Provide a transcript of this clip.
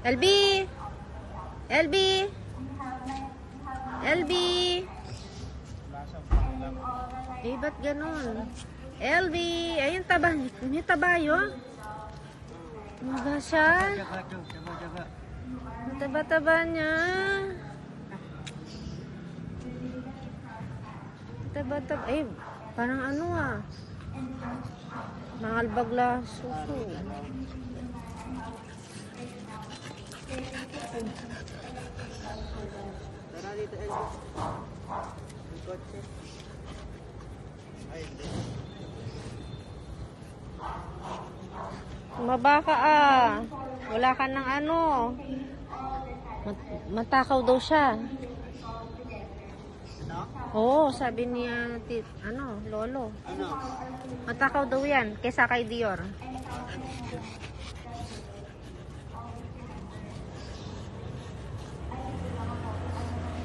LB! LB! LB! Eh, ba't ganun? LB! Ayun, taba. Yung taba yun. Maga siya. Jaga. Taba-taba niya. Taba-taba. Eh, parang ano ah. Mangalbagla suso. Tara dito, Elvis. Yung kotse. Ay, hindi. Tumaba ka ah. Wala ka ng ano. Matakaw daw siya. Ano? Oo, sabi niya, lolo. Ano? Matakaw daw yan, kaysa kay Dior.